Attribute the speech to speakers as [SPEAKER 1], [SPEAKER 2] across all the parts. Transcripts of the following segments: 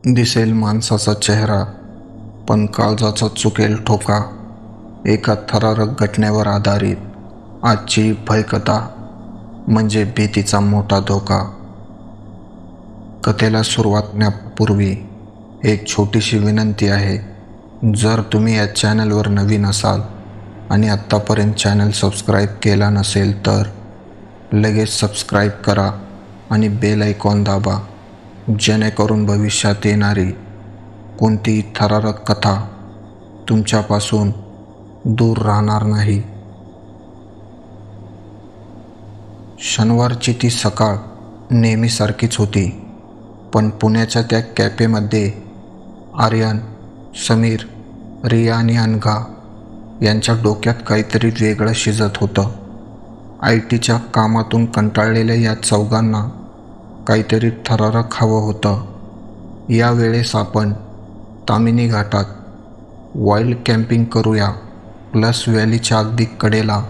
[SPEAKER 1] दिसेल माणसाचा चेहरा, पण काळजाचा चुकेल ठोका. एका थरारक घटनेवर आधारित आजची भयकथा म्हणजे भीतीचा मोठा धोका. कथेला सुरुवात करण्यापूर्वी एक छोटीशी विनंती आहे. जर तुम्ही या चॅनलवर नवीन असाल आणि आत्तापर्यंत चॅनल सबस्क्राईब केला नसेल तर लगेच सबस्क्राईब करा आणि बेल आयकॉन दाबा, जेणेकरून भविष्यात येणारी कोणतीही थरारक कथा तुमच्यापासून दूर राहणार नाही. शनिवारची ती सकाळ नेहमीसारखीच होती, पण पुण्याच्या त्या कॅफेमध्ये आर्यन, समीर, रिया आणि अनघा यांच्या डोक्यात काहीतरी वेगळं शिजत होतं. IT च्या कामातून कंटाळलेल्या या चौघांना काहीतरी थरारक हवं होतं. यावेळेस आपण तामिनी घाटात वाईल्ड कॅम्पिंग करूया, प्लस व्हॅलीच्या अगदी कडेला,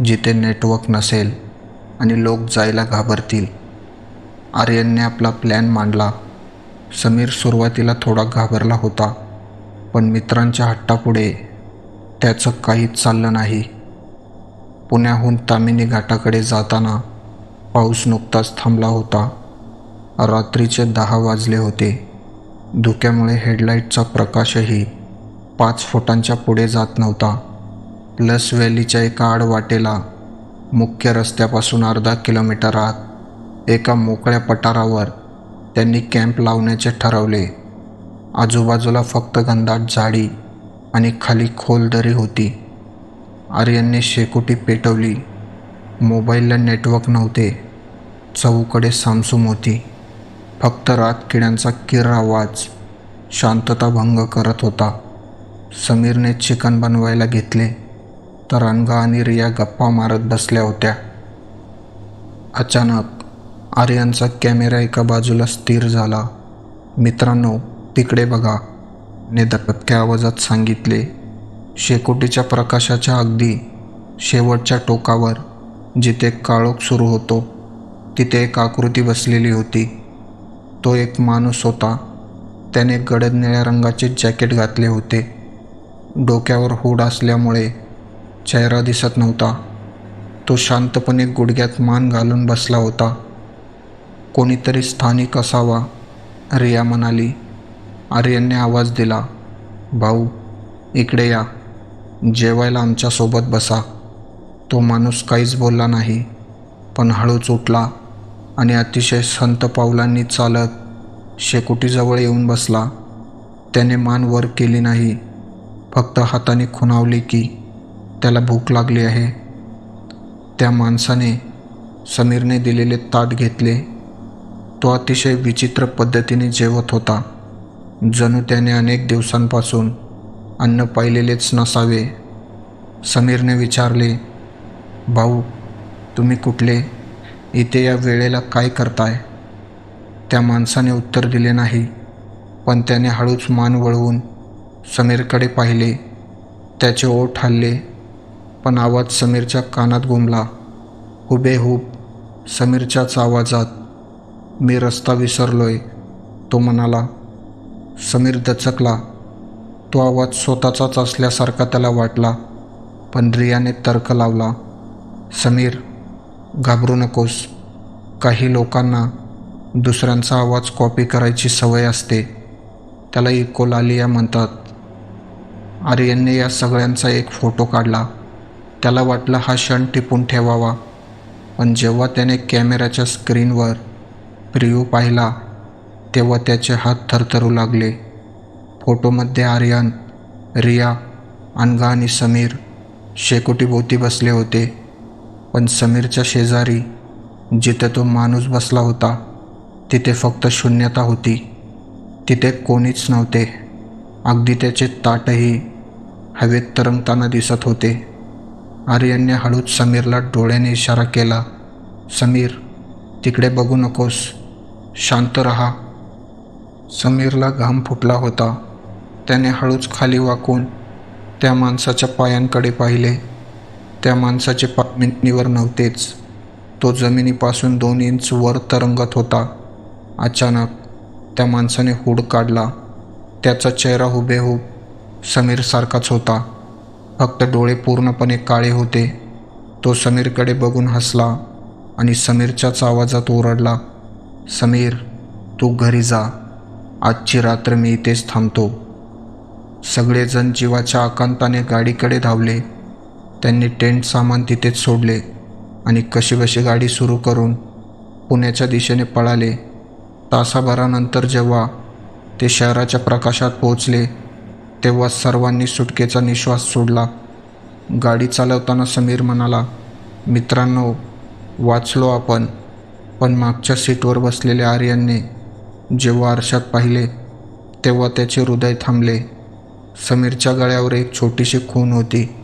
[SPEAKER 1] जिथे नेटवर्क नसेल आणि लोक जायला घाबरतील. आर्यनने आपला प्लॅन मांडला. समीर सुरुवातीला थोडा घाबरला होता, पण मित्रांच्या हट्टापुढे त्याचं काहीच चाललं नाही. पुण्याहून तामिनी घाटाकडे जाताना पाऊस नुकताच थांबला होता. रात्रीचे 10 वाजले होते. धुक्यामुळे हेडलाईटचा प्रकाशही 5 फुटांच्या पुढे जात नव्हता. प्लस व्हॅलीच्या एका आडवाटेला, मुख्य रस्त्यापासून अर्धा किलोमीटर आत एका मोकळ्या पठारावर त्यांनी कॅम्प लावण्याचे ठरवले. आजूबाजूला फक्त घनदाट झाडी आणि खाली खोल दरी होती. आर्यनने शेकोटी पेटवली. मोबाईलला नेटवर्क नव्हते. चहूकडे सामसूम होती. फक्त रातकिड्यांचा किर्र आवाज शांतता भंग करत होता. समीरने चिकन बनवायला घेतले, तर अनघा आणि रिया गप्पा मारत बसल्या होत्या. अचानक आर्यनचा कॅमेरा एका बाजूला स्थिर झाला. मित्रांनो, तिकडे बघा, ने दबक्या आवाजात सांगितले. शेकोटीच्या प्रकाशाच्या अगदी शेवटच्या टोकावर, जिथे काळोख सुरू होतो, तिथे एक आकृती बसलेली होती. तो एक माणूस होता. त्याने गडद निळ्या रंगाचे जॅकेट घातले होते. डोक्यावर हुड असल्यामुळे चेहरा दिसत नव्हता. तो शांतपणे गुडघ्यात मान घालून बसला होता. कोणीतरी स्थानिक असावा, रिया म्हणाली. आर्यनने आवाज दिला, भाऊ, इकडे या, जेवायला आमच्यासोबत बसा. तो माणूस काहीच बोलला नाही, पण हळूच उठला आणि अतिशय संथ पावलांनी चालत शेकोटीजवळ येऊन बसला. त्याने मान वर केली नाही, फक्त हाताने खुणावली की त्याला भूक लागली आहे. त्या माणसाने समीरने दिलेले ताट घेतले. तो अतिशय विचित्र पद्धतीने जेवत होता, जणू त्याने अनेक दिवसांपासून अन्न पाहिलेलेच नसावे. समीरने विचारले, भाऊ, तुम्ही कुठले? इथे या वेळेला काय करताय? त्या माणसाने उत्तर दिले नाही, पण त्याने हळूच मान वळवून समीरकडे पाहिले. त्याचे ओठ हलले, पण आवाज समीरच्या कानात घुमला. हुबेहूब समीरच्याच आवाजात, मी रस्ता विसरलोय, तो म्हणाला. समीर दचकला. तो आवाज स्वतःचाच असल्यासारखा त्याला वाटला, पण रियाने तर्क लावला, समीर, घाबरू नकोस. काही लोकांना दुसऱ्यांचा आवाज कॉपी करायची सवय असते. त्याला इकोलालिया म्हणतात. आर्यनने या सगळ्यांचा एक फोटो काढला. त्याला वाटलं हा क्षण टिपून ठेवावा, पण जेव्हा त्याने कॅमेऱ्याच्या स्क्रीनवर प्रिव्ह्यू पाहिला, तेव्हा त्याचे हात थरथरू लागले. फोटोमध्ये आर्यन, रिया, अनघा आणि समीर शेकोटीभोवती बसले होते, पण समीरच्या शेजारी, जिथे तो माणूस बसला होता, तिथे फक्त शून्यता होती. तिथे कोणीच नव्हते. अगदी त्याचे ताटही हवेत तरंगताना दिसत होते. आर्यनने हळूच समीरला डोळ्याने इशारा केला, समीर, तिकडे बघू नकोस, शांत रहा. समीरला घाम फुटला होता. त्याने हळूच खाली वाकून त्या माणसाच्या पायांकडे पाहिले. त्या माणसाचे पाय जमिनीवर नव्हतेच. तो जमिनीपासून 2 इंच वर तरंगत होता. अचानक त्या माणसाने हूड काढला. त्याचा चेहरा हुबेहूब समीरसारखाच होता, फक्त डोळे पूर्णपणे काळे होते. तो समीरकडे बघून हसला आणि समीरच्याच आवाजात ओरडला, "समीर, तू घरी जा. आजची रात्र मी इथेच थांबतो." सगळेजण जीवाच्या आकांताने गाडीकडे धावले. त्यांनी टेंट सामान तिथेच सोडले आणि कशीबशी गाडी सुरू करून पुण्याच्या दिशेने पळाले. तासाभरानंतर जेव्हा ते शहराच्या प्रकाशात पोहोचले, तेव्हा सर्वांनी सुटकेचा निश्वास सोडला. गाडी चालवताना समीर म्हणाला, "मित्रांनो, वाचलो आपण." पण मागच्या सीटवर बसलेल्या आर्यनने जेव्हा आरशात पाहिले, तेव्हा त्याचे हृदय थांबले. समीरच्या गळ्यावर एक छोटीशी खूण होती,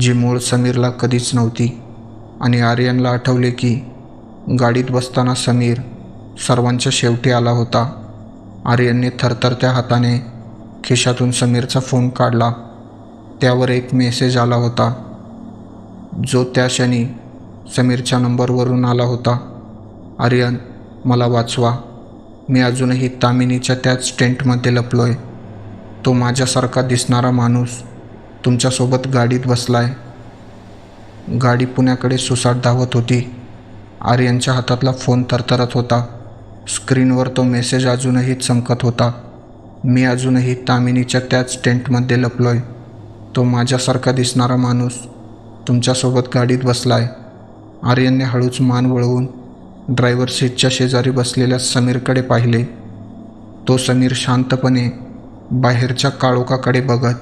[SPEAKER 1] जी मूळ समीरला कधीच नव्हती. आणि आर्यनला आठवले की गाडीत बसताना समीर सर्वांच्या शेवटी आला होता. आर्यनने थरथरत्या हाताने खिशातून समीरचा फोन काढला. त्यावर एक मेसेज आला होता, जो त्या क्षणी समीरच्या नंबरवरून आला होता. "आर्यन, मला वाचवा. मी अजूनही तामिनीच्या त्याच टेंटमध्ये लपलोय. तो माझ्यासारखा दिसणारा माणूस तुमच्यासोबत गाडीत बसलाय." गाडी पुण्याकडे सुसाट धावत होती. आर्यनच्या हातातला फोन थरथरत होता. स्क्रीनवर तो मेसेज अजूनही चमकत होता, "मी अजूनही तामिनीच्या त्याच टेंटमध्ये लपलोय. तो माझ्यासारखा दिसणारा माणूस तुमच्यासोबत गाडीत बसलाय." आर्यनने हळूच मान वळवून ड्रायव्हर सीटच्या शेजारी बसलेल्या समीरकडे पाहिले. तो समीर शांतपणे बाहेरच्या काळोखाकडे बघत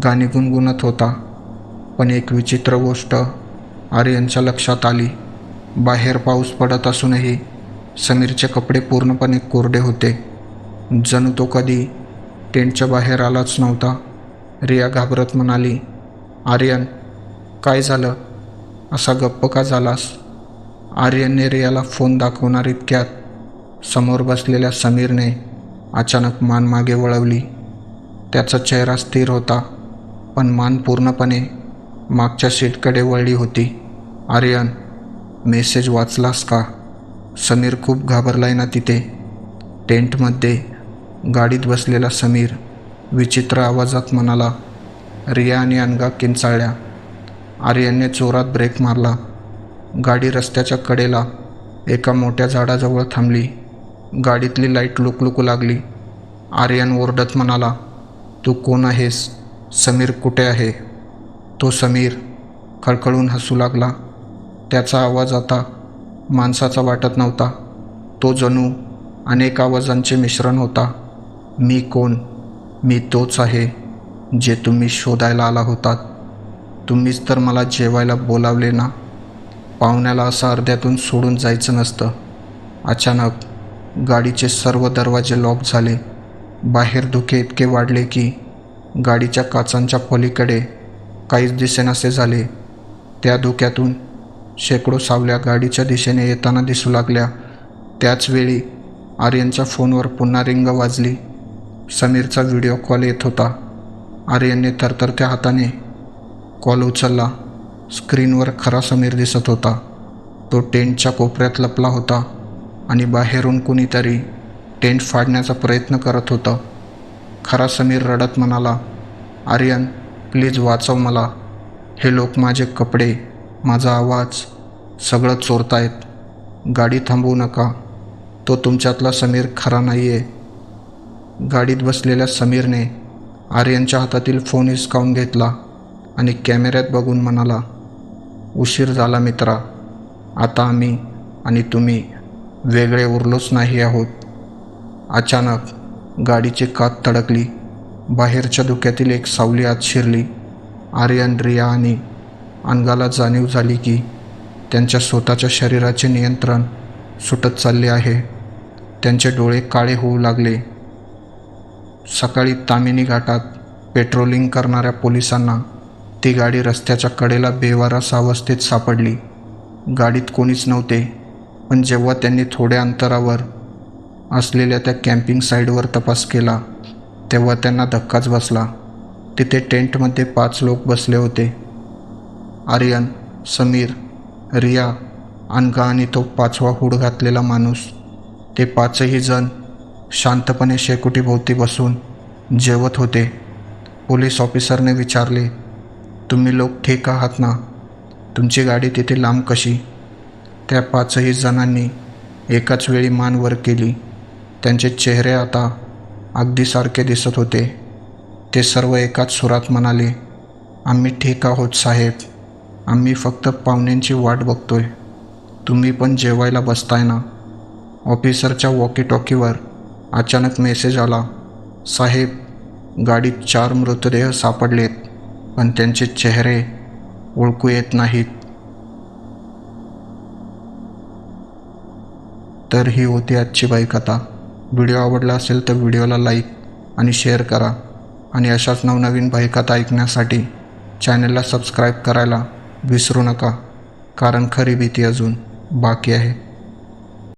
[SPEAKER 1] गाणी गुणगुणत होता. पण एक विचित्र गोष्ट आर्यनच्या लक्षात आली. बाहेर पाऊस पडत असूनही समीरचे कपडे पूर्णपणे कोरडे होते, जणू तो कधी टेंटच्या बाहेर आलाच नव्हता. रिया घाबरत म्हणाली, "आर्यन, काय झालं? असा गप्प का झालास?" आर्यनने रियाला फोन दाखवणार इतक्यात समोर बसलेल्या समीरने अचानक मान मागे वळवली. त्याचा चेहरा स्थिर होता, पण मान पूर्णपणे मागच्या सीटकडे वळली होती. "आर्यन, मेसेज वाचलास का?" समीर खूप घाबरलाय ना तिथे. टेंटमध्ये गाडीत बसलेला समीर विचित्र आवाजात म्हणाला. रिया आणि अनघा किंचाळल्या. आर्यनने जोरात ब्रेक मारला. गाडी रस्त्याच्या कडेला एका मोठ्या झाडाजवळ थांबली. गाडीतली लाईट लुकलुकू लागली. आर्यन ओरडत म्हणाला, "तू कोण आहेस? समीर कुठे आहे?" तो समीर खळखळून हसू लागला. त्याचा आवाज आता माणसाचा वाटत नव्हता. तो जणू अनेक आवाजांचे मिश्रण होता. "मी कोण? मी तोच आहे जे तुम्ही शोधायला आला होतात. तुम्हीच तर मला जेवायला बोलावले ना." पाहुण्याला असं अर्ध्यातून सोडून जायचं नसतं. अचानक गाडीचे सर्व दरवाजे लॉक झाले. बाहेर धुके इतके वाढले की गाडीच्या काचांच्या पलीकडे काहीच दिसेनासे झाले. त्या धुक्यातून शेकडो सावल्या गाडीच्या दिशेने येताना दिसू लागल्या. त्याच वेळी आर्यनच्या फोनवर पुन्हा रिंग वाजली. समीरचा व्हिडिओ कॉल येत होता. आर्यनने थरथरत्या हाताने कॉल उचलला. स्क्रीनवर खरा समीर दिसत होता. तो टेंटच्या कोपऱ्यात लपला होता आणि बाहेरून कुणीतरी टेंट फाडण्याचा प्रयत्न करत होतं. खरा समीर रडत म्हणाला, "आर्यन, प्लीज वाचव मला. हे लोक माझे कपडे, माझा आवाज सगळं चोरतायत. गाडी थांबवू नका. तो तुमच्यातला समीर खरा नाही आहे." गाडीत बसलेल्या समीरने आर्यनच्या हातातील फोन हिसकावून घेतला आणि कॅमेऱ्यात बघून म्हणाला, "उशीर झाला मित्रा. आता आम्ही आणि तुम्ही वेगळे उरलोच नाही आहोत." अचानक गाडीची कात तडकली. बाहेरच्या धुक्यातील एक सावली आत शिरली. आर्यन, रिया आणि अनघाला जाणीव झाली की त्यांच्या स्वतःच्या शरीराचे नियंत्रण सुटत चालले आहे. त्यांचे डोळे काळे होऊ लागले. सकाळी तामिनी घाटात पेट्रोलिंग करणाऱ्या पोलिसांना ती गाडी रस्त्याच्या कडेला बेवारस अवस्थेत सापडली. गाडीत कोणीच नव्हते. पण जेव्हा त्यांनी थोड्या अंतरावर असलेल्या त्या कॅम्पिंग साईडवर तपास केला, तेव्हा त्यांना धक्काच बसला. तिथे टेंटमध्ये 5 लोक बसले होते. आर्यन, समीर, रिया, अनघा आणि तो 5वा हूड घातलेला माणूस. ते 5ही जण शांतपणे शेकोटीभोवती बसून जेवत होते. पोलीस ऑफिसरने विचारले, तुम्ही लोक ठीक आहात ना? तुमची गाडी तिथे लांब कशी? त्या 5ही जणांनी एकाच वेळी मान वर केली. त्यांचे चेहरे आता अगदी सारखे दिसत होते. ते सर्व एकाच सुरात म्हणाले, आम्ही ठीक आहोत साहेब. आम्ही फक्त पाहुण्यांची वाट बघतोय. तुम्ही पण जेवायला बसताय ना? ऑफिसरच्या वॉकी टॉकीवर अचानक मेसेज आला, साहेब, गाडीत 4 मृतदेह सापडलेत, पण त्यांचे चेहरे ओळखू येत नाहीत. तर ही होती आजची बाईकथा. व्हिडिओ आवडला असेल तर व्हिडिओला लाईक आणि शेअर करा. आणि अशाच नवनवीन बाईकथा ऐकण्यासाठी चॅनलला सबस्क्राईब करायला विसरू नका, कारण खरी भीती अजून बाकी आहे.